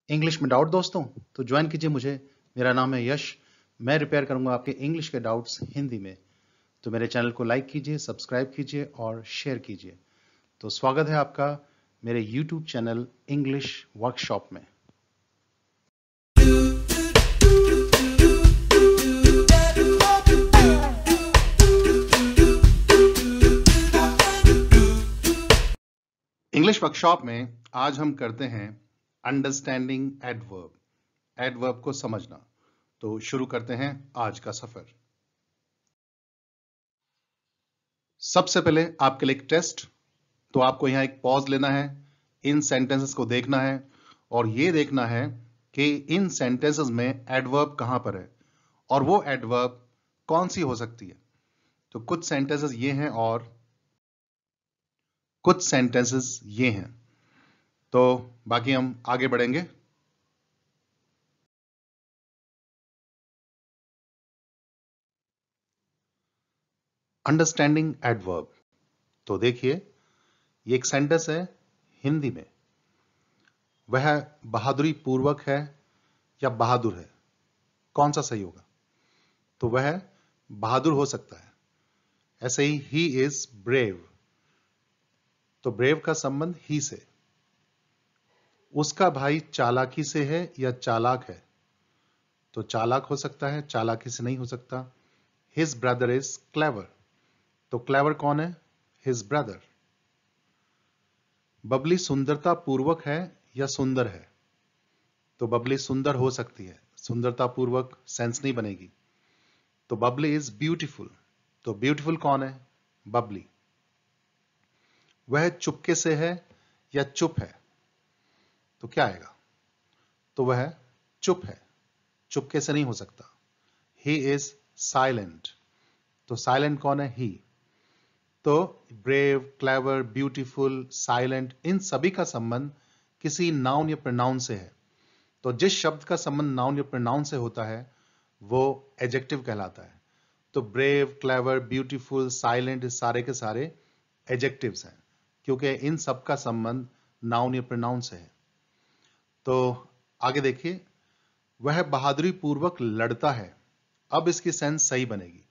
English में doubt दोस्तों तो ज्वाइन कीजिए मुझे। मेरा नाम है यश। मैं रिपेयर करूंगा आपके इंग्लिश के डाउट्स हिंदी में। तो मेरे चैनल को लाइक कीजिए, सब्सक्राइब कीजिए और शेयर कीजिए। तो स्वागत है आपका मेरे यूट्यूब चैनल इंग्लिश वर्कशॉप में। इंग्लिश वर्कशॉप में आज हम करते हैं अंडरस्टैंडिंग एडवर्ब, एडवर्ब को समझना। तो शुरू करते हैं आज का सफर। सबसे पहले आपके लिए एक टेस्ट। तो आपको यहां एक पॉज लेना है, इन सेंटेंसेस को देखना है और ये देखना है कि इन सेंटेंसेस में एडवर्ब कहां पर है और वो एडवर्ब कौन सी हो सकती है। तो कुछ सेंटेंसेस ये हैं और कुछ सेंटेंसेस ये हैं। तो बाकी हम आगे बढ़ेंगे। Understanding adverb. तो देखिए, ये एक सेंटेंस है हिंदी में। वह बहादुरी पूर्वक है या बहादुर है, कौन सा सही होगा? तो वह बहादुर हो सकता है। ऐसे ही इज ब्रेव। तो ब्रेव का संबंध ही से। उसका भाई चालाकी से है या चालाक है? तो चालाक हो सकता है, चालाकी से नहीं हो सकता। His brother is clever. तो क्लेवर कौन है? His brother. बबली सुंदरता पूर्वक है या सुंदर है? तो बबली सुंदर हो सकती है, सुंदरता पूर्वक सेंस नहीं बनेगी। तो बबली इज ब्यूटीफुल। तो ब्यूटीफुल कौन है? बबली। वह चुपके से है या चुप है? तो क्या आएगा? तो वह चुप है, चुपके से नहीं हो सकता। He is silent. तो साइलेंट कौन है? ही। तो ब्रेव, क्लेवर, ब्यूटीफुल, साइलेंट, इन सभी का संबंध किसी नाउन या प्रोनाउन से है। तो जिस शब्द का संबंध नाउन या प्रोनाउन से होता है वो एडजेक्टिव कहलाता है। तो ब्रेव, क्लेवर, ब्यूटीफुल, साइलेंट, सारे के सारे एडजेक्टिव्स हैं क्योंकि इन सब का संबंध नाउन या प्रोनाउन से है। तो आगे देखिए, वह बहादुरी पूर्वक लड़ता है। अब इसकी सेंस सही बनेगी।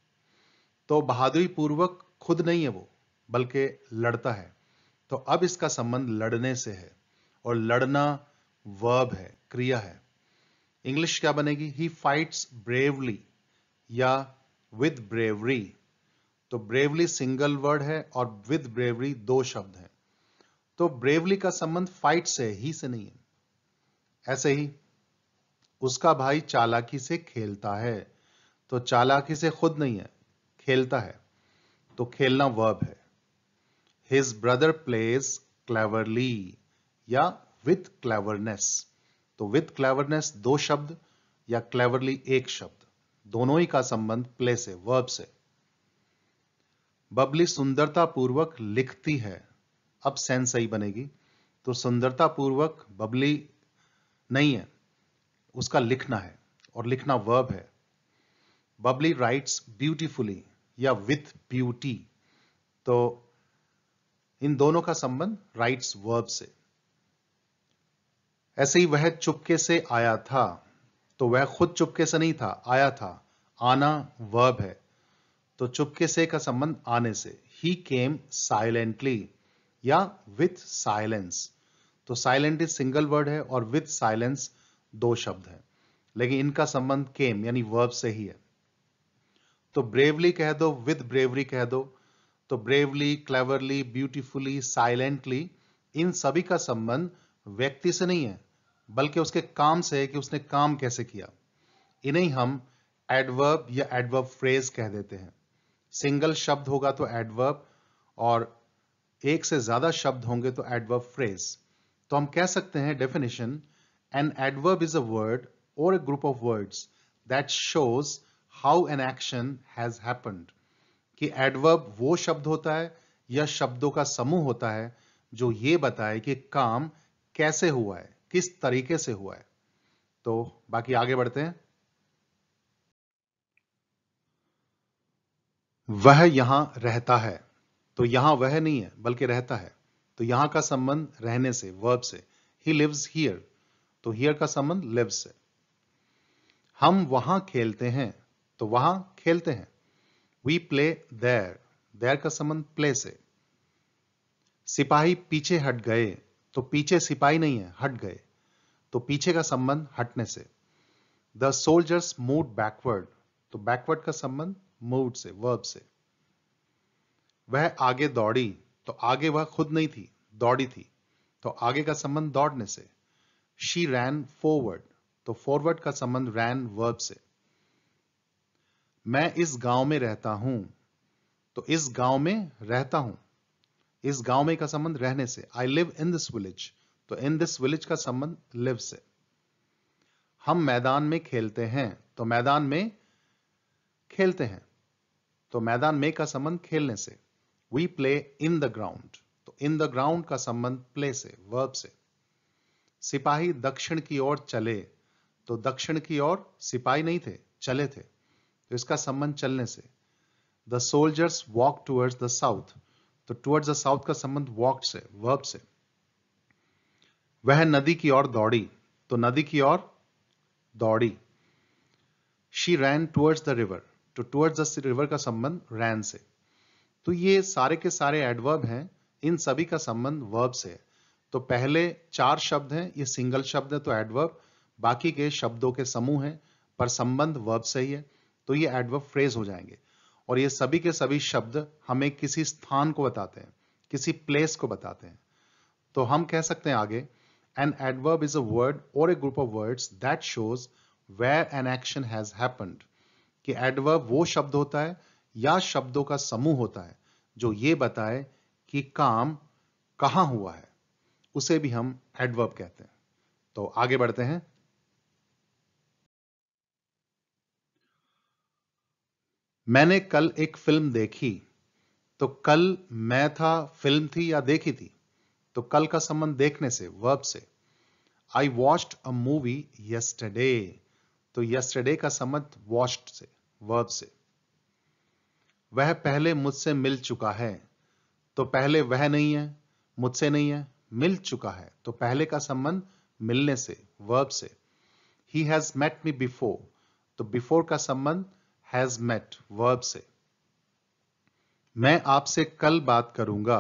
तो बहादुरी पूर्वक खुद नहीं है वो, बल्कि लड़ता है। तो अब इसका संबंध लड़ने से है और लड़ना वर्ब है, क्रिया है। इंग्लिश क्या बनेगी? ही फाइट्स ब्रेवली या विद ब्रेवरी। तो ब्रेवली सिंगल वर्ड है और विद ब्रेवरी दो शब्द हैं। तो ब्रेवली का संबंध फाइट से, ही से नहीं है। ऐसे ही उसका भाई चालाकी से खेलता है। तो चालाकी से खुद नहीं है, खेलता है। तो खेलना वर्ब है। हिज ब्रदर प्लेज क्लेवरली या विथ क्लेवरनेस। तो विथ क्लेवरनेस दो शब्द या क्लेवरली एक शब्द, दोनों ही का संबंध प्ले से, वर्ब से। बबली सुंदरता पूर्वक लिखती है। अब सेंस सही बनेगी। तो सुंदरता पूर्वक बबली नहीं है, उसका लिखना है और लिखना वर्ब है। बबली राइट्स ब्यूटीफुली या विथ ब्यूटी। तो इन दोनों का संबंध राइट्स वर्ब से। ऐसे ही वह चुपके से आया था। तो वह खुद चुपके से नहीं था, आया था। आना वर्ब है। तो चुपके से का संबंध आने से। ही केम साइलेंटली या विथ साइलेंस। तो साइलेंट इज सिंगल वर्ड है और विथ साइलेंस दो शब्द है, लेकिन इनका संबंध केम यानी वर्ब से ही है। तो ब्रेवली कह दो, विद ब्रेवरी कह दो। तो ब्रेवली, क्लेवरली, ब्यूटीफुली, साइलेंटली, इन सभी का संबंध व्यक्ति से नहीं है बल्कि उसके काम से है कि उसने काम कैसे किया। इन्हें हम एडवर्ब या एडवर्ब फ्रेज कह देते हैं। सिंगल शब्द होगा तो एडवर्ब और एक से ज्यादा शब्द होंगे तो एडवर्ब फ्रेज। तो हम कह सकते हैं definition, an adverb is a word or a group of words that shows how an action has happened. कि एडवर्ब वो शब्द होता है या शब्दों का समूह होता है जो ये बताए कि काम कैसे हुआ है, किस तरीके से हुआ है। तो बाकी आगे बढ़ते हैं। वह यहां रहता है। तो यहां वह नहीं है बल्कि रहता है। तो यहां का संबंध रहने से, वर्ब से। He lives here. तो हियर का संबंध लिव से। हम वहां खेलते हैं, तो वहां खेलते हैं। वी प्ले देयर, देयर का संबंध प्ले से। सिपाही पीछे हट गए, तो पीछे सिपाही नहीं है, हट गए, तो पीछे का संबंध हटने से। द सोल्जर्स मूव बैकवर्ड, तो बैकवर्ड का संबंध मूव्ड से, वर्ब से। वह आगे दौड़ी, तो आगे वह खुद नहीं थी, दौड़ी थी, तो आगे का संबंध दौड़ने से। शी रैन फॉरवर्ड, तो फॉरवर्ड का संबंध रैन वर्ब से। मैं इस गांव में रहता हूं, तो इस गांव में रहता हूं, इस गांव में का संबंध रहने से। I live in this village, तो इन दिस विलेज का संबंध लिव से। हम मैदान में खेलते हैं, तो मैदान में खेलते हैं, तो मैदान में का संबंध खेलने से। We play in the ground, तो इन द ग्राउंड का संबंध प्ले से, वर्ब से। सिपाही दक्षिण की ओर चले, तो दक्षिण की ओर सिपाही नहीं थे, चले थे, तो इसका संबंध चलने से। The soldiers walk towards the south, तो टूवर्ड्स द साउथ का संबंध वॉक से, वर्ब से। वह नदी की ओर दौड़ी, तो नदी की ओर दौड़ी। She rain towards the river, तो टूवर्ड्स द रिवर का संबंध रैन से। तो ये सारे के सारे एडवर्ब हैं, इन सभी का संबंध वर्ब से है। तो पहले 4 शब्द हैं, ये सिंगल शब्द है तो एडवर्ब, बाकी के शब्दों के समूह हैं पर संबंध वर्ब से ही है, तो ये एडवर्ब फ्रेज हो जाएंगे। और ये सभी के सभी शब्द हमें किसी स्थान को बताते हैं, किसी प्लेस को बताते हैं। तो हम कह सकते हैं आगे, an adverb is a word or a group of words that shows where an action has happened, कि एडवर्ब वो शब्द होता है या शब्दों का समूह होता है जो ये बताए कि काम कहां हुआ है, उसे भी हम एडवर्ब कहते हैं। तो आगे बढ़ते हैं। मैंने कल एक फिल्म देखी, तो कल मैं था, फिल्म थी या देखी थी, तो कल का संबंध देखने से, वर्ब से। I watched a movie yesterday, तो यस्टरडे का संबंध वॉच्ड से, वर्ब से। वह पहले मुझसे मिल चुका है, तो पहले वह नहीं है, मुझसे नहीं है, मिल चुका है, तो पहले का संबंध मिलने से, वर्ब से। He has met me before, तो बिफोर का संबंध हैज मेट, वर्ब से। मैं आपसे कल बात करूंगा,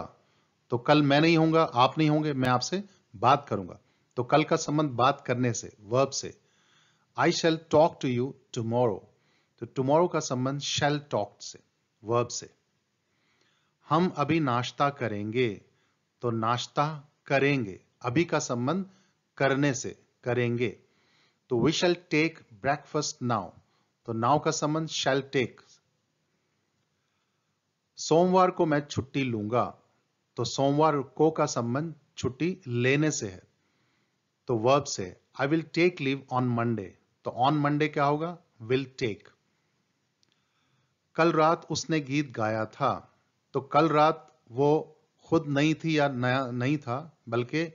तो कल मैं नहीं होऊंगा, आप नहीं होंगे, मैं आपसे बात करूंगा, तो कल का संबंध बात करने से, वर्ब से। I shall talk to you tomorrow, तो टुमारो का संबंध शैल टॉक से, वर्ब से। हम अभी नाश्ता करेंगे, तो नाश्ता करेंगे, अभी का संबंध करने से, करेंगे, तो we shall take breakfast now, तो नाउ का संबंध शैल टेक। सोमवार को मैं छुट्टी लूंगा, तो सोमवार को का संबंध छुट्टी लेने से है, तो वर्ब से। I will take leave on Monday, तो ऑन मंडे क्या होगा, विल टेक। कल रात उसने गीत गाया था, तो कल रात वो खुद नहीं थी या नया नहीं था, बल्कि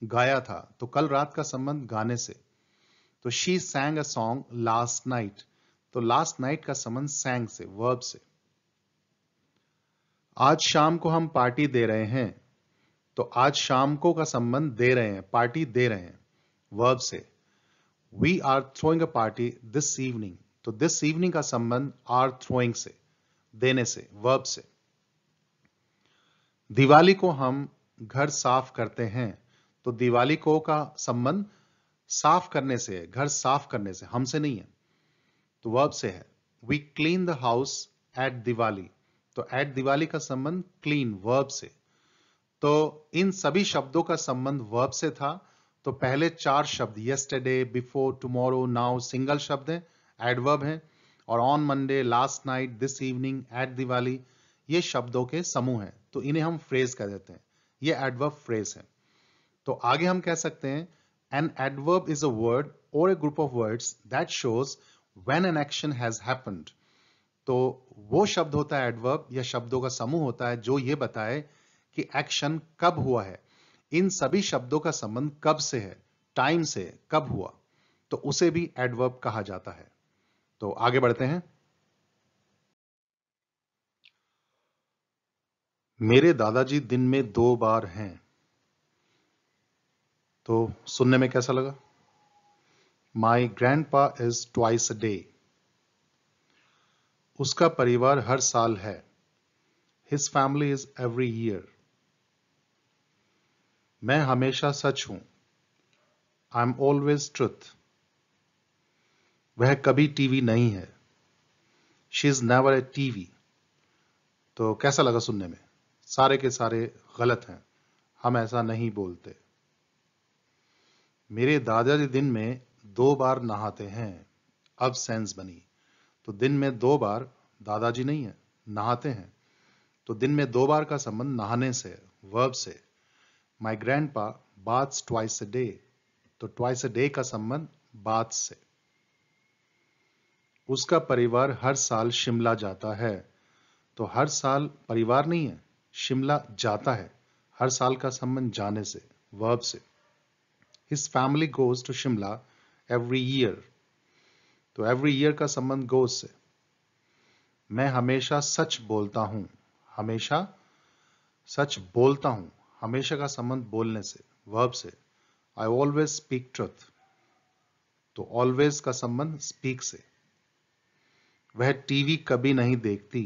गाया था, तो कल रात का संबंध गाने से। तो she सैंग a song last night, तो लास्ट नाइट का संबंध सैंग से, वर्ब से। आज शाम को हम पार्टी दे रहे हैं, तो आज शाम को का संबंध दे रहे हैं, पार्टी दे रहे हैं, वर्ब से। We are throwing a party this evening, तो दिस इवनिंग का संबंध आर थ्रोइंग से, देने से, वर्ब से। दिवाली को हम घर साफ करते हैं, तो दिवाली को का संबंध साफ करने से है, घर साफ करने से, हमसे नहीं है, तो वर्ब से है। We clean the house at Diwali, तो एट दिवाली का संबंध क्लीन, वर्ब से। तो इन सभी शब्दों का संबंध वर्ब से था। तो पहले 4 शब्द yesterday, before, tomorrow, now single शब्द हैं, एडवर्ब हैं, और on Monday, last night, this evening, at Diwali ये शब्दों के समूह हैं, तो इन्हें हम फ्रेज कह देते हैं, ये एडवर्ब फ्रेज है। तो आगे हम कह सकते हैं, an adverb is a word or a group of words that shows when an action has happened, तो वो शब्द होता है एडवर्ब या शब्दों का समूह होता है जो ये बताए कि एक्शन कब हुआ है। इन सभी शब्दों का संबंध कब से है, टाइम से, कब हुआ, तो उसे भी एडवर्ब कहा जाता है। तो आगे बढ़ते हैं। मेरे दादाजी दिन में 2 बार हैं, तो सुनने में कैसा लगा? My grandpa is twice a day. उसका परिवार हर साल है. His family is every year. मैं हमेशा सच हूं. I'm always truth. वह कभी टीवी नहीं है. She is never a TV. तो कैसा लगा सुनने में? सारे के सारे गलत हैं. हम ऐसा नहीं बोलते. मेरे दादाजी दिन में 2 बार नहाते हैं. अब सेंस बनी. तो दिन में 2 बार दादाजी नहीं है, नहाते हैं. तो दिन में 2 बार का संबंध नहाने से, वर्ब से. My grandpa baths twice a day. तो twice a day का संबंध बाथ से. उसका परिवार हर साल शिमला जाता है. तो हर साल परिवार नहीं है, शिमला जाता है. हर साल का संबंध जाने से, वर्ब से. His family goes to Shimla every year. तो every year का संबंध goes से. मैं हमेशा सच बोलता हूं. हमेशा सच बोलता हूं. हमेशा का संबंध बोलने से, वर्ब से. I always speak truth. तो always का संबंध speak से. वह टीवी कभी नहीं देखती.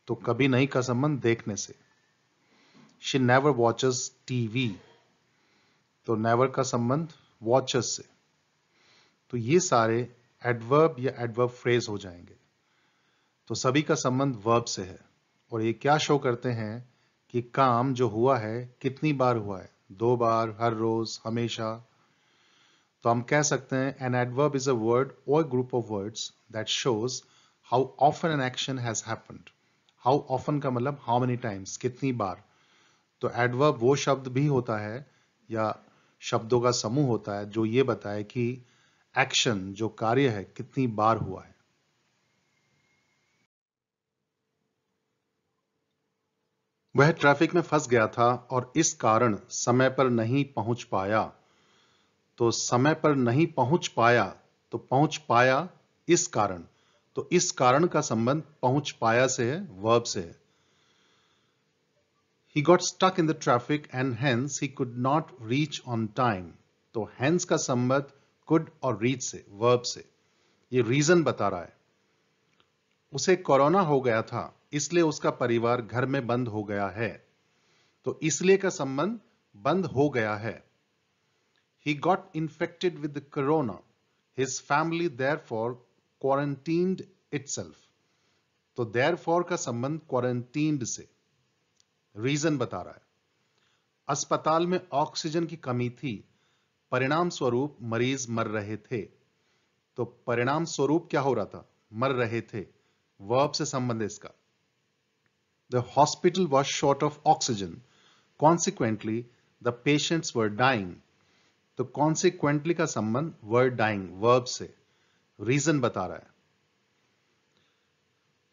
तो कभी नहीं का संबंध देखने से. She never watches TV. तो never का संबंध watches से. तो ये सारे एडवर्ब या एडवर्ब फ्रेज हो जाएंगे. तो सभी का संबंध वर्ब से है. और ये क्या शो करते हैं कि काम जो हुआ है कितनी बार हुआ है. 2 बार, हर रोज, हमेशा. तो हम कह सकते हैं an adverb is a word or group of words that shows how often an action has happened. How often का मतलब how many times, कितनी बार. तो adverb वो शब्द भी होता है या शब्दों का समूह होता है जो ये बताए कि एक्शन जो कार्य है कितनी बार हुआ है. वह ट्रैफिक में फंस गया था और इस कारण समय पर नहीं पहुंच पाया. तो समय पर नहीं पहुंच पाया, तो पहुंच पाया इस कारण. तो इस कारण का संबंध पहुंच पाया से है, वर्ब से है. He got stuck in the traffic and hence he could not reach on time. तो hence का संबंध could और reach से, verb से. ये रीजन बता रहा है. उसे कोरोना हो गया था इसलिए उसका परिवार घर में बंद हो गया है. तो इसलिए का संबंध बंद हो गया है. He got infected with the corona. His family therefore quarantined itself. तो therefore का संबंध quarantined से. रीजन बता रहा है. अस्पताल में ऑक्सीजन की कमी थी. परिणाम स्वरूप मरीज मर रहे थे. तो परिणाम स्वरूप क्या हो रहा था? मर रहे थे. वर्ब से संबंध इसका. The hospital was short of oxygen. Consequently, the patients were dying. तो consequently का संबंध were dying, वर्ब से. रीजन बता रहा है.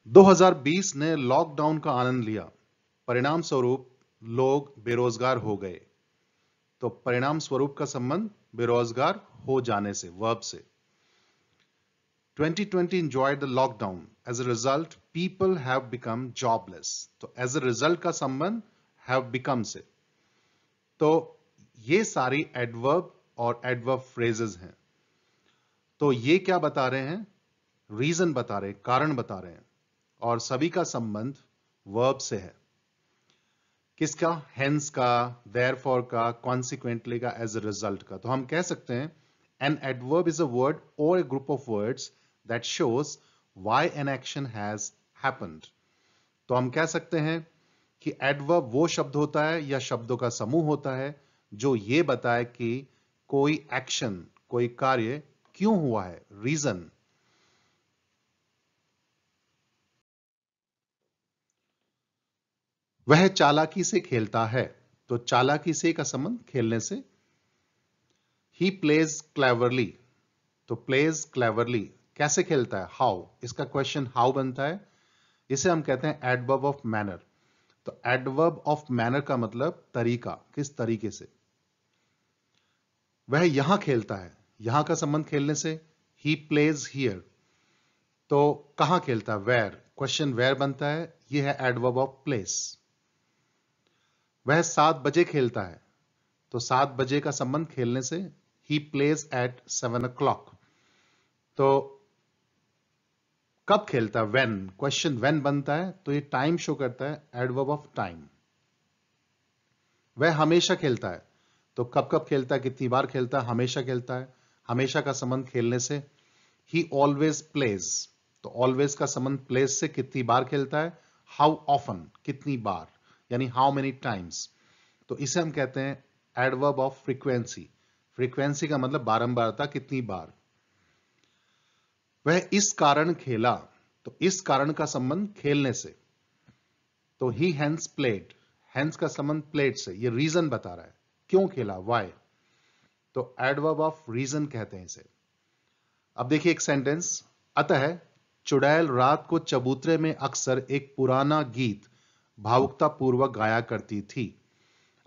2020 ने लॉकडाउन का आनंद लिया. परिणाम स्वरूप लोग बेरोजगार हो गए. तो परिणाम स्वरूप का संबंध बेरोजगार हो जाने से, वर्ब से. 2020 enjoyed the lockdown. As a result, people have become jobless. तो as a result का संबंध have become से. तो ये सारी एडवर्ब और एडवर्ब फ्रेजेस हैं. तो ये क्या बता रहे हैं? रीजन बता रहे हैं, कारण बता रहे हैं. और सभी का संबंध वर्ब से है. किसका? हेंस का, देयरफॉर का, कॉन्सिक्वेंटली का, एज अ रिजल्ट का. तो हम कह सकते हैं an adverb is a word or a group of words that shows why an action has happened. तो हम कह सकते हैं कि एडवर्ब वो शब्द होता है या शब्दों का समूह होता है जो ये बताए कि कोई एक्शन, कोई कार्य क्यों हुआ है, रीजन. वह चालाकी से खेलता है. तो चालाकी से का संबंध खेलने से. He plays cleverly. तो प्लेज क्लेवरली कैसे खेलता है? हाउ. इसका क्वेश्चन हाउ बनता है. इसे हम कहते हैं एडवर्ब ऑफ मैनर. तो एडवर्ब ऑफ मैनर का मतलब तरीका, किस तरीके से. वह यहां खेलता है. यहां का संबंध खेलने से. He plays here. तो कहां खेलता है? वेयर. क्वेश्चन वेयर बनता है. यह है एडवर्ब ऑफ प्लेस. वह 7 बजे खेलता है. तो 7 बजे का संबंध खेलने से. he plays at 7 o'clock. तो कब खेलता है? when. क्वेश्चन when बनता है तो ये टाइम शो करता है, एडवर्ब ऑफ टाइम. वह हमेशा खेलता है, तो कब कब खेलता है, कितनी बार खेलता है? हमेशा खेलता है. हमेशा का संबंध खेलने से. he always plays, तो always का संबंध plays से. कितनी बार खेलता है? how often, कितनी बार, यानी how many times. तो इसे हम कहते हैं एडवर्ब ऑफ फ्रीक्वेंसी. फ्रीक्वेंसी का मतलब बारंबारता, कितनी बार. वह इस कारण खेला, तो इस कारण का संबंध खेलने से. तो ही हेंस प्लेड, हेंस का संबंध प्लेड से. ये रीजन बता रहा है क्यों खेला, वाई. तो एडवर्ब ऑफ रीजन कहते हैं इसे. अब देखिए एक सेंटेंस. अतः चुड़ैल रात को चबूतरे में अक्सर एक पुराना गीत भावुकता पूर्वक गाया करती थी.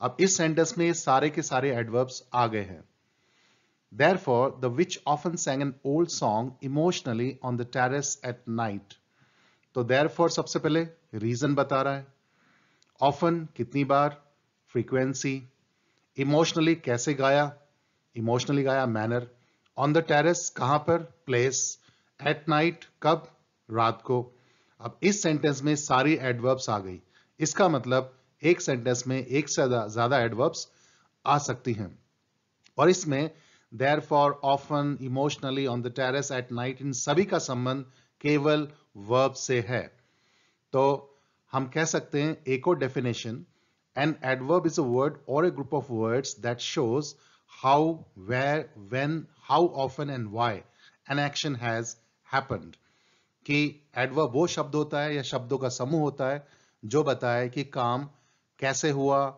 अब इस सेंटेंस में सारे के सारे एडवर्ब्स आ गए हैं. Therefore, the witch often sang an old song emotionally on the terrace at night. तो therefore सबसे पहले रीजन बता रहा है. Often कितनी बार, frequency. Emotionally कैसे गाया, इमोशनली गाया, मैनर. On the terrace कहां पर, प्लेस. At night कब, रात को. अब इस सेंटेंस में सारी एडवर्ब्स आ गई. इसका मतलब एक सेंटेंस में एक से ज्यादा एडवर्ब्स आ सकती हैं. और इसमें therefore, often, emotionally, on the terrace, at night, इन सभी का संबंध केवल वर्ब से है. तो हम कह सकते हैं एक और definition. An adverb is a word or a group of words that shows how, where, when, how often and why an action has happened. कि एडवर्ब वो शब्द होता है या शब्दों का समूह होता है जो बताए कि काम कैसे हुआ,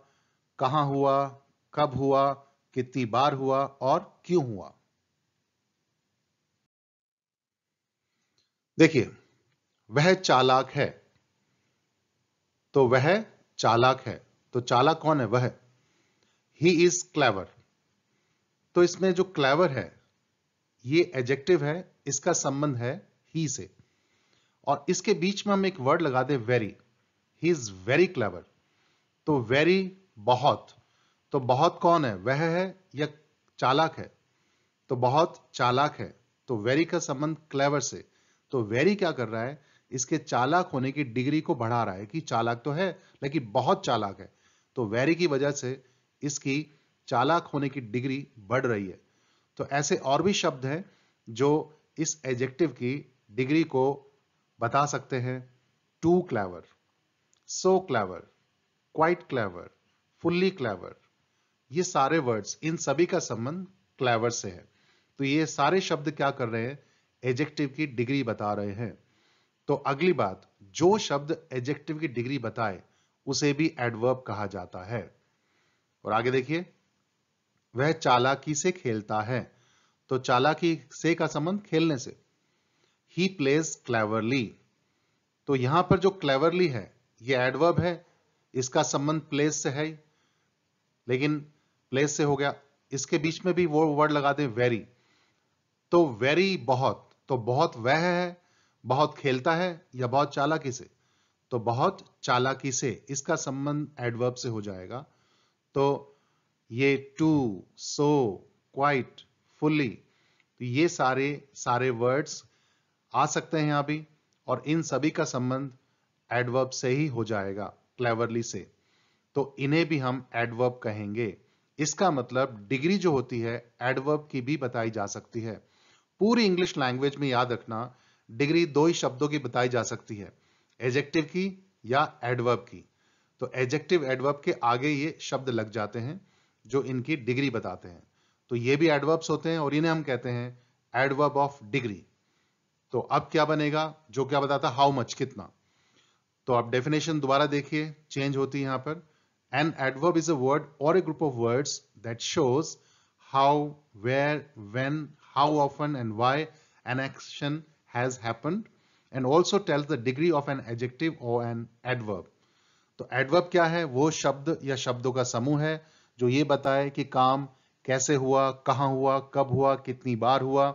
कहां हुआ, कब हुआ, कितनी बार हुआ और क्यों हुआ. देखिए, वह चालाक है, तो वह चालाक है. तो चालाक कौन है? वह. ही इज क्लेवर, तो इसमें जो क्लेवर है ये एडजेक्टिव है, इसका संबंध है ही से. और इसके बीच में हम एक वर्ड लगा दे very. He is very clever. तो वेरी बहुत. तो बहुत कौन है? वह है या चालाक है? तो बहुत चालाक है. तो वेरी का संबंध क्लेवर से. तो वेरी क्या कर रहा है? इसके चालाक होने की डिग्री को बढ़ा रहा है कि चालाक तो है लेकिन बहुत चालाक है. तो वेरी की वजह से इसकी चालाक होने की डिग्री बढ़ रही है. तो ऐसे और भी शब्द हैं जो इस एडजेक्टिव की डिग्री को बता सकते हैं. Too clever, so clever, quite clever, fully clever. ये सारे वर्ड्स, इन सभी का संबंध क्लेवर से है. तो ये सारे शब्द क्या कर रहे हैं? एडजेक्टिव की डिग्री बता रहे हैं. तो अगली बात, जो शब्द एडजेक्टिव की डिग्री बताए उसे भी एडवर्ब कहा जाता है. और आगे देखिए, वह चालाकी से खेलता है. तो चालाकी से का संबंध खेलने से. He plays cleverly. तो यहां पर जो क्लेवरली है ये एडवर्ब है, इसका संबंध प्लेस से है, लेकिन प्लेस से हो गया. इसके बीच में भी वो वर्ड लगा दें वेरी. तो वेरी बहुत. तो बहुत वह है, बहुत खेलता है या बहुत चालाकी से. तो बहुत चालाकी से, इसका संबंध एडवर्ब से हो जाएगा. तो ये टू, सो, क्वाइट, फुल्ली, तो ये सारे वर्ड्स आ सकते हैं यहां भी. और इन सभी का संबंध एडवर्ब से ही हो जाएगा, क्लेवरली से. तो इन्हें भी हम एडवर्ब कहेंगे. इसका मतलब डिग्री जो होती है एडवर्ब की भी बताई जा सकती है. पूरी इंग्लिश लैंग्वेज में याद रखना, डिग्री दो ही शब्दों की बताई जा सकती है, एडजेक्टिव की या एडवर्ब की. तो एडजेक्टिव एडवर्ब के आगे ये शब्द लग जाते हैं जो इनकी डिग्री बताते हैं. तो ये भी एडवर्ब्स होते हैं और इन्हें हम कहते हैं एडवर्ब ऑफ डिग्री. तो अब क्या बनेगा? जो क्या बताता, हाउ मच, कितना. तो आप डेफिनेशन दोबारा देखिए, चेंज होती है यहां पर. An adverb is a word or a group of words that shows how, where, when, how often and why an action has happened and also tells the degree of an adjective or an adverb. तो adverb क्या है? वो शब्द या शब्दों का समूह है जो ये बताए कि काम कैसे हुआ, कहां हुआ, कब हुआ, कितनी बार हुआ,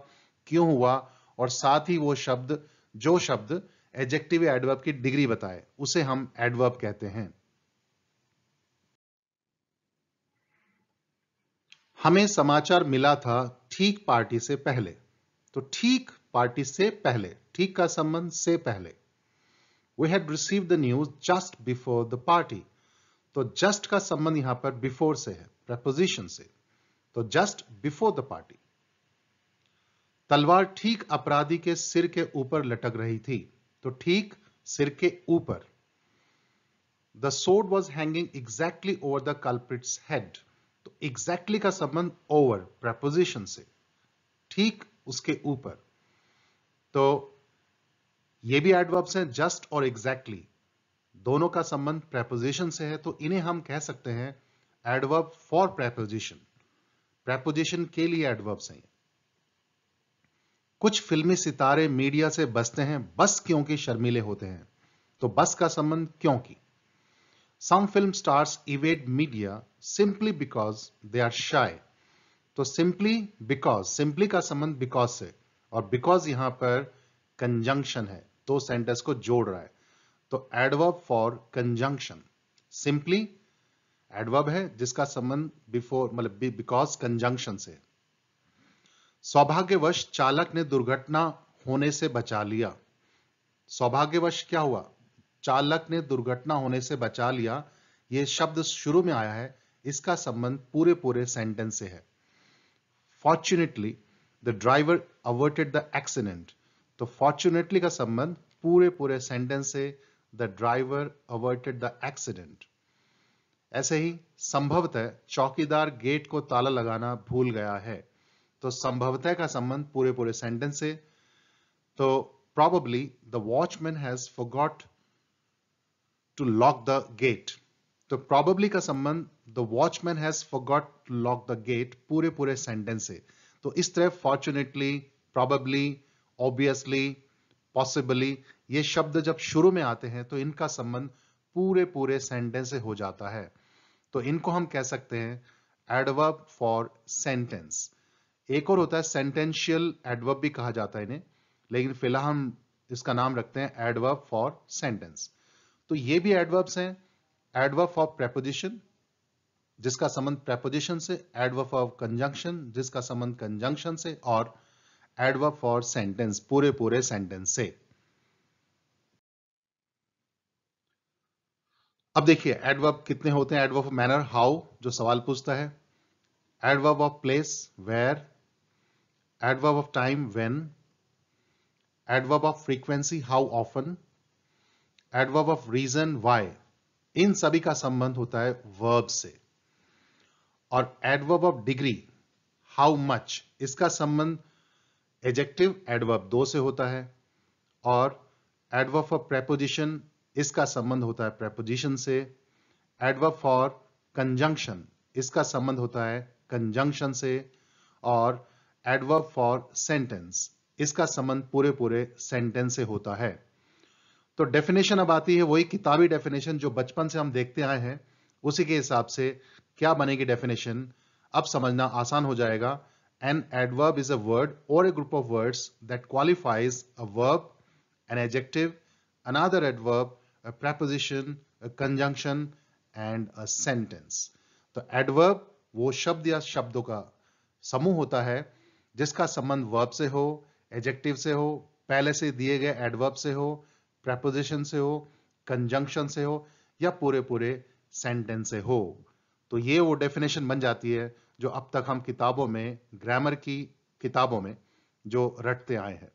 क्यों हुआ. और साथ ही वो शब्द, जो शब्द एडजेक्टिव या एडवर्ब की डिग्री बताए उसे हम एडवर्ब कहते हैं. हमें समाचार मिला था ठीक पार्टी से पहले। तो ठीक पार्टी से पहले, ठीक का संबंध से पहले। We had received the news just before the party. तो just का संबंध यहां पर before से है, preposition से। तो just before the party। तलवार ठीक अपराधी के सिर के ऊपर लटक रही थी। तो ठीक सिर के ऊपर। The sword was hanging exactly over the culprit's head. तो exactly का संबंध over, preposition से, ठीक उसके ऊपर। तो ये भी एडवर्ब्स हैं, जस्ट और एग्जैक्टली दोनों का संबंध प्रेपोजिशन से है, तो इन्हें हम कह सकते हैं एडवर्ब फॉर प्रेपोजिशन। प्रेपोजिशन के लिए एडवर्ब्स हैं। कुछ फिल्मी सितारे मीडिया से बचते हैं बस क्योंकि शर्मीले होते हैं। तो बस का संबंध क्योंकि। Some film stars evade media simply because they are shy. तो सिंपली बिकॉज, सिंपली का संबंध बिकॉज से, और बिकॉज यहां पर कंजंक्शन है, तो सेंटेंस को जोड़ रहा है। तो adverb for conjunction. Simply adverb है जिसका संबंध बिफोर मतलब बिकॉज कंजंक्शन से। सौभाग्यवश चालक ने दुर्घटना होने से बचा लिया। सौभाग्यवश क्या हुआ, चालक ने दुर्घटना होने से बचा लिया। यह शब्द शुरू में आया है, इसका संबंध पूरे पूरे सेंटेंस से है। Fortunately the driver averted the accident. तो फॉर्चुनेटली का संबंध पूरे पूरे सेंटेंस से, the driver averted the accident. ऐसे ही संभवतः चौकीदार गेट को ताला लगाना भूल गया है। तो संभवतः का संबंध पूरे पूरे सेंटेंस से। तो probably the watchman has forgot to lock the gate। तो probably का संबंध the watchman has forgot to lock the gate पूरे पूरे सेंटेंस से। तो इस तरह fortunately, probably, obviously, possibly ये शब्द जब शुरू में आते हैं तो इनका संबंध पूरे पूरे सेंटेंस से हो जाता है। तो इनको हम कह सकते हैं एडवर्ब फॉर सेंटेंस। एक और होता है सेंटेंशियल एडवर्ब भी कहा जाता है इन्हें, लेकिन फिलहाल हम इसका नाम रखते हैं एडवर्ब फॉर सेंटेंस। तो ये भी एडवर्ब्स हैं। एडवर्ब फॉर प्रेपोजिशन जिसका संबंध प्रेपोजिशन से, एडवर्ब फॉर कंजंक्शन जिसका संबंध कंजंक्शन से, और एडवर्ब फॉर सेंटेंस पूरे पूरे सेंटेंस से। अब देखिए एडवर्ब कितने होते हैं। एडवर्ब ऑफ मैनर हाउ, जो सवाल पूछता है। Adverb of place where. Adverb of time when. Adverb of frequency how often. Adverb of reason why. इन सभी का संबंध होता है वर्ब से। और adverb of degree how much, इसका संबंध एडजेक्टिव एडवर्ब 2 से होता है। और एडवर्ब फॉर प्रेपोजिशन इसका संबंध होता है प्रेपोजिशन से। एडवर्ब फॉर कंजंक्शन इसका संबंध होता है कंजंक्शन से। और एडवर्ब फॉर सेंटेंस इसका संबंध पूरे पूरे सेंटेंस से होता है। तो डेफिनेशन अब आती है वही किताबी डेफिनेशन जो बचपन से हम देखते आए हैं, उसी के हिसाब से क्या बनेगी डेफिनेशन, अब समझना आसान हो जाएगा। An adverb is a word or a group of words that qualifies a verb, an adjective, another adverb, a preposition, a conjunction and a sentence। तो adverb वो शब्द या शब्दों का समूह होता है जिसका संबंध verb से हो, adjective से हो, पहले से दिए गए adverb से हो, preposition से हो, conjunction से हो, या पूरे पूरे sentence से हो। तो ये वो definition बन जाती है जो अब तक हम किताबों में, ग्रामर की किताबों में जो रटते आए हैं।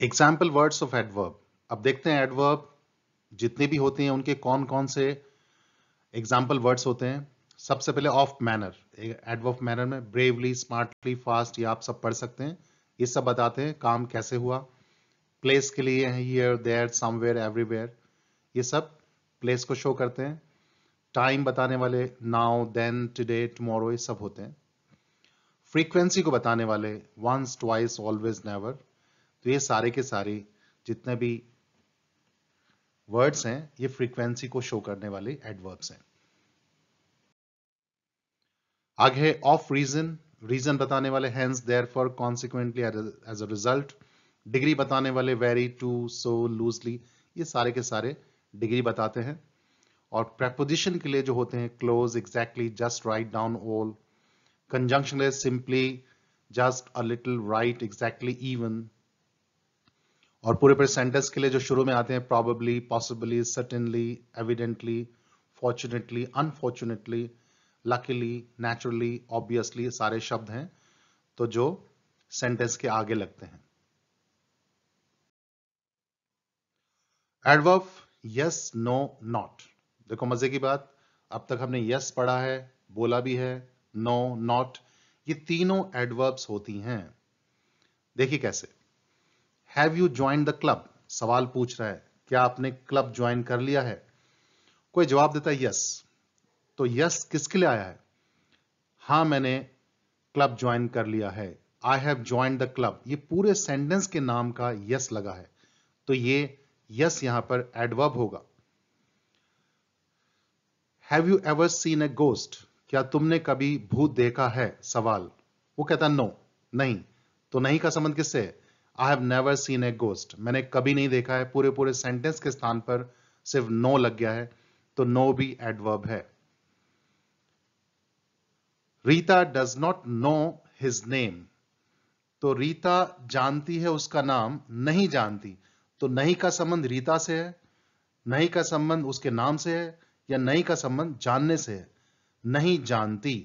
Example words of adverb. अब देखते हैं एडवर्ब जितने भी होते हैं उनके कौन कौन से एग्जाम्पल वर्ड्स होते हैं। सबसे पहले of manner. Adverb of manner में ब्रेवली, स्मार्टली, फास्ट, ये आप सब पढ़ सकते हैं। ये सब बताते हैं काम कैसे हुआ। प्लेस के लिए है हियर, देयर, समवेयर, एवरीवेयर, ये सब प्लेस को शो करते हैं। टाइम बताने वाले नाउ, देन, टुडे, टुमारो, ये सब होते हैं। फ्रीक्वेंसी को बताने वाले वंस, ट्वाइस, ऑलवेज, नेवर। तो ये सारे के सारे जितने भी वर्ड्स हैं ये फ्रीक्वेंसी को शो करने वाले एडवर्ब्स हैं। आगे ऑफ रीजन, रीजन बताने वाले hence, therefore, consequently, as a result. Degree बताने वाले वेरी, टू, सो, लूजली, ये सारे के सारे डिग्री बताते हैं। और preposition के लिए जो होते हैं close, exactly, just, write down, all. Conjunction is simply, just, a little, right, exactly, even. और पूरे पूरे सेंटेंस के लिए जो शुरू में आते हैं probably, possibly, certainly, evidently, fortunately, unfortunately, luckily, naturally, obviously, सारे शब्द हैं तो जो सेंटेंस के आगे लगते हैं. Adverb yes, no, not. देखो मजे की बात, अब तक हमने यस पढ़ा है, बोला भी है, नो, नॉट, ये तीनों एडवर्ब्स होती हैं. देखिए कैसे. Have you join the club, सवाल पूछ रहा है क्या आपने क्लब ज्वाइन कर लिया है. कोई जवाब देता है यस, तो यस किसके लिए आया है. हां मैंने क्लब ज्वाइन कर लिया है. I have join the club, ये पूरे सेंटेंस के नाम का यस लगा है, तो ये यस यहां पर एडवर्ब होगा. Have you ever seen A ghost, क्या तुमने कभी भूत देखा है, सवाल. वो कहता नो, नहीं, तो नहीं का संबंध किससे है. I have never seen A ghost, मैंने कभी नहीं देखा है. पूरे पूरे सेंटेंस के स्थान पर सिर्फ नो लग गया है, तो नो भी एडवर्ब है. Rita does not know his name, तो रीता जानती है उसका नाम, नहीं जानती, तो नहीं का संबंध रीता से है, नहीं का संबंध उसके नाम से है, या नहीं का संबंध जानने से है, नहीं जानती.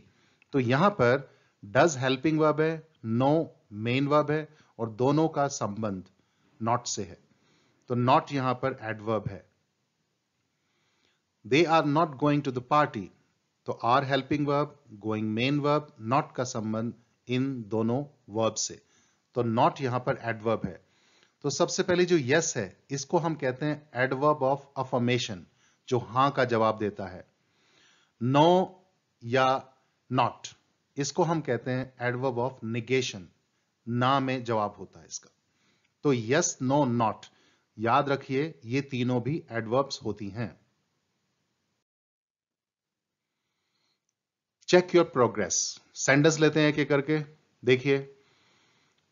तो यहां पर डज हेल्पिंग वर्ब है, नो मेन वर्ब है, और दोनों का संबंध नॉट से है, तो नॉट यहां पर एडवर्ब है. They are not going to the party, तो are helping verb, going main verb, not का संबंध इन दोनों वर्ब से, तो नॉट यहां पर एडवर्ब है. तो सबसे पहले जो यस है इसको हम कहते हैं एडवर्ब ऑफ अफर्मेशन, जो हां का जवाब देता है. नो या नॉट, इसको हम कहते हैं एडवर्ब ऑफ निगेशन, ना में जवाब होता है इसका. तो यस, नो, नॉट, याद रखिए ये तीनों भी एडवर्ब्स होती हैं. Check your progress. सेंटेंस लेते हैं एक एक करके. देखिए,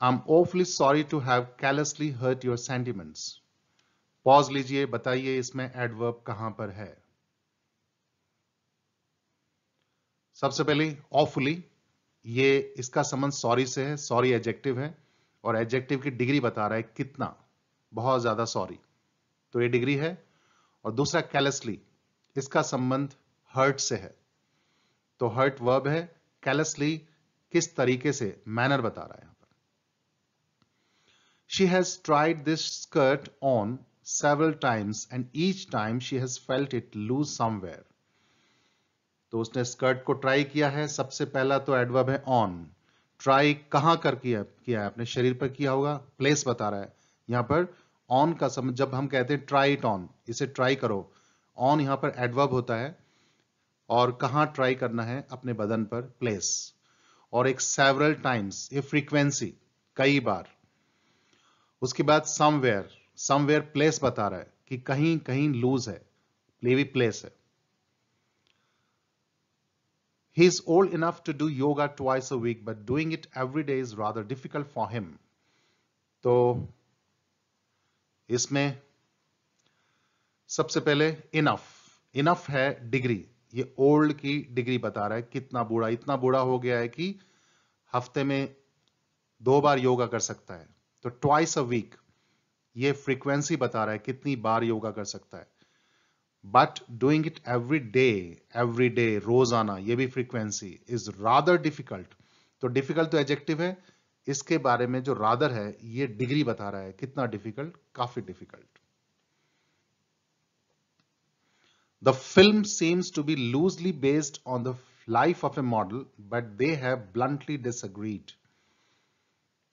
I am awfully sorry to have carelessly hurt your sentiments. Pause लीजिए, बताइए इसमें एडवर्ब कहां पर है. सबसे पहले awfully, ये इसका संबंध सॉरी से है, सॉरी एडजेक्टिव है, और एडजेक्टिव की डिग्री बता रहा है कितना, बहुत ज्यादा सॉरी, तो ये डिग्री है. और दूसरा carelessly, इसका संबंध हर्ट से है, तो हर्ट वर्ब है, carelessly किस तरीके से, मैनर बता रहा है यहां पर. She has tried this skirt on several times and each time she has felt it loose somewhere. तो उसने स्कर्ट को ट्राई किया है. सबसे पहला तो एडवर्ब है ऑन. ट्राई कहां कर किया है, अपने शरीर पर किया होगा, प्लेस बता रहा है. यहां पर ऑन का समझ, जब हम कहते हैं ट्राई इट ऑन, इसे ट्राई करो, ऑन यहां पर एडवर्ब होता है, और कहां ट्राई करना है, अपने बदन पर, प्लेस. और एक सेवरल टाइम्स, ये फ्रीक्वेंसी, कई बार. उसके बाद समवेयर, समवेयर प्लेस बता रहा है कि कहीं कहीं लूज है, ये भी प्लेस है. He is old enough to do yoga twice a week, but doing it every day is rather difficult for him. तो इसमें सबसे पहले enough, enough है डिग्री, ये ओल्ड की डिग्री बता रहा है कितना बूढ़ा, इतना बूढ़ा हो गया है कि हफ्ते में 2 बार योगा कर सकता है. तो twice a week, ये फ्रीक्वेंसी बता रहा है कितनी बार योगा कर सकता है. But doing it every day, रोजाना, ये भी फ्रीक्वेंसी, इज रादर डिफिकल्ट. तो डिफिकल्ट तो एडजेक्टिव है, इसके बारे में जो रादर है ये डिग्री बता रहा है कितना डिफिकल्ट, काफी difficult. The film seems to be loosely based on the life of a model, but they have bluntly disagreed.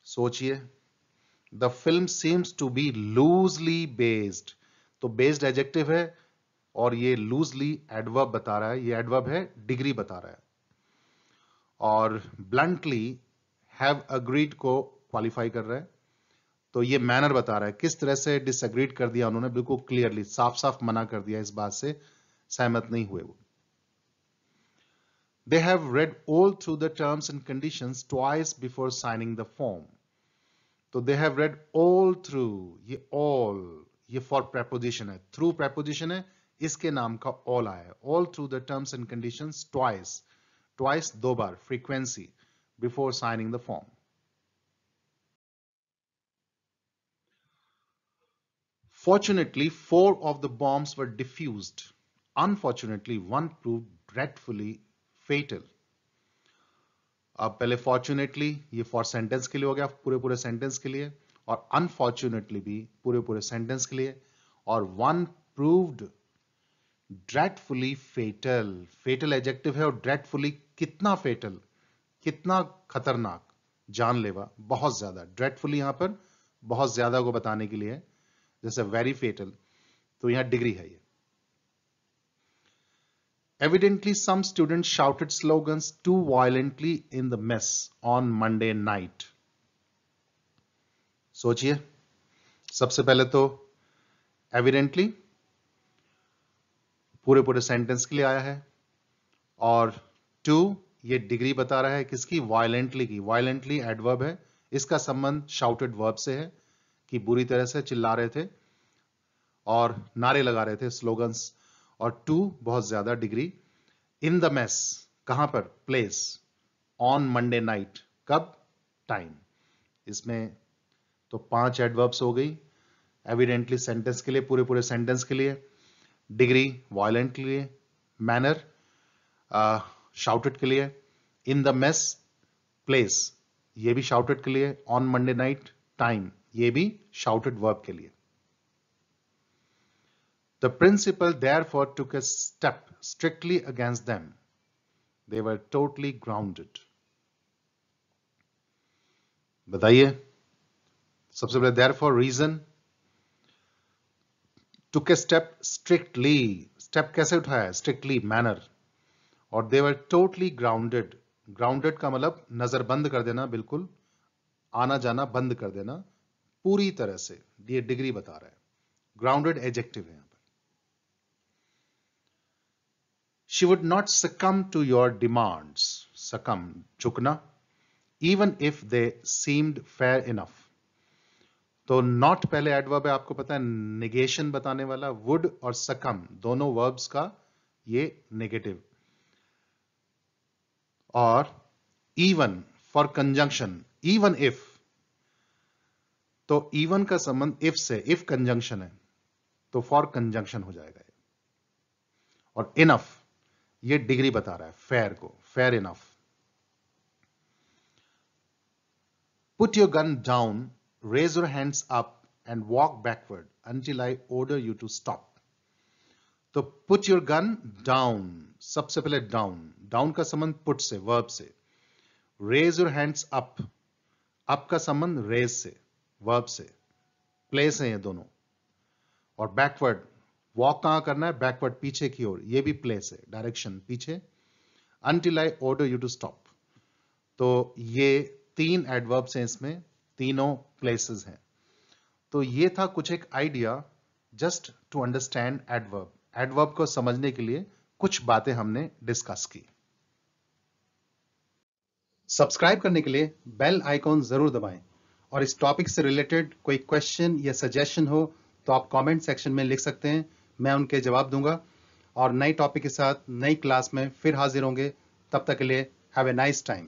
सोचिए, the film seems to be loosely based, तो बेस्ड एडजेक्टिव है, और ये लूजली एडवर्ब बता रहा है, ये एडवर्ब है, डिग्री बता रहा है. और ब्लंटली हैव अग्रीड को क्वालिफाई कर रहा है, तो ये मैनर बता रहा है किस तरह से डिसएग्रीड कर दिया उन्होंने, बिल्कुल क्लियरली, साफ साफ मना कर दिया, इस बात से सहमत नहीं हुए वो. They have read all through the terms and conditions twice before signing the form. तो they have read all through, ये ऑल, ये फॉर प्रेपोजिशन है, थ्रू प्रेपोजिशन है, इसके नाम का ऑल आया है। All through the terms and conditions twice, twice दो बार, frequency before signing the form. Fortunately, 4 of the bombs were defused. Unfortunately, one proved dreadfully fatal. अब पहले फॉर्चुनेटली ये फॉर सेंटेंस के लिए हो गया, पूरे पूरे सेंटेंस के लिए, और अनफॉर्चुनेटली भी पूरे पूरे सेंटेंस के लिए, और one proved dreadfully fatal. Fatal adjective है, और ड्रेडफुली कितना फेटल, कितना खतरनाक, जानलेवा, बहुत ज्यादा। ड्रेडफुली यहां पर बहुत ज्यादा को बताने के लिए है, जैसे वेरी फेटल, तो यहां डिग्री है ये। Evidently, some students shouted slogans too violently in the mess on Monday night. सोचिए, सबसे पहले तो evidently पूरे पूरे सेंटेंस के लिए आया है, और टू ये डिग्री बता रहा है किसकी, वायलेंटली की। वायलेंटली एडवर्ब है, इसका संबंध शाउटेड वर्ब से है कि बुरी तरह से चिल्ला रहे थे और नारे लगा रहे थे, स्लोगन्स, और टू बहुत ज्यादा डिग्री। इन द मेस कहां पर, प्लेस, ऑन मंडे नाइट कब, टाइम। इसमें तो 5 एडवर्ब्स हो गई, एविडेंटली सेंटेंस के लिए, पूरे पूरे सेंटेंस के लिए, डिग्री वायलेंट के लिए, मैनर शाउटेड के लिए, इन द मेस प्लेस ये भी शाउटेड के लिए, ऑन मंडे नाइट टाइम ये भी शाउटेड वर्ब के लिए। The principal therefore took a step strictly against them. They were totally grounded. बताइए, सबसे पहले therefore reason, took a step strictly, step कैसे उठाया, strictly manner, और they were totally grounded. grounded का मतलब नजर बंद कर देना, बिल्कुल आना जाना बंद कर देना पूरी तरह से, ये डिग्री बता रहा है। grounded एडजेक्टिव है। She would not succumb to your demands. Succumb, झुकना, even if they seemed fair enough. तो not पहले एडवर्ब है, आपको पता है, नेगेशन बताने वाला। would और succumb दोनों वर्ब्स का ये नेगेटिव, और even for conjunction, even if, तो even का संबंध if से, if कंजंक्शन है तो फॉर कंजंक्शन हो जाएगा, और enough ये डिग्री बता रहा है फेयर को, fair enough. Put your gun down, raise your hands up and walk backward until I order you to stop. तो पुट योर गन डाउन, सबसे पहले डाउन, डाउन का संबंध पुट से, वर्ब से। Raise your hands up, up का संबंध raise से, वर्ब से, प्लेस है ये दोनों। और बैकवर्ड, वॉक कहां करना है, बैकवर्ड पीछे की ओर, ये भी प्लेस है, डायरेक्शन पीछे। Until I order you to stop, तो ये 3 एडवर्ब्स हैं, इसमें तीनों प्लेसेस हैं। तो ये था कुछ एक idea, just to understand adverb. Adverb को समझने के लिए कुछ बातें हमने डिस्कस की। सब्सक्राइब करने के लिए बेल आइकॉन जरूर दबाएं, और इस टॉपिक से रिलेटेड कोई क्वेश्चन या सजेशन हो तो आप कमेंट सेक्शन में लिख सकते हैं, मैं उनके जवाब दूंगा। और नई टॉपिक के साथ नई क्लास में फिर हाजिर होंगे, तब तक के लिए हैव ए नाइस टाइम।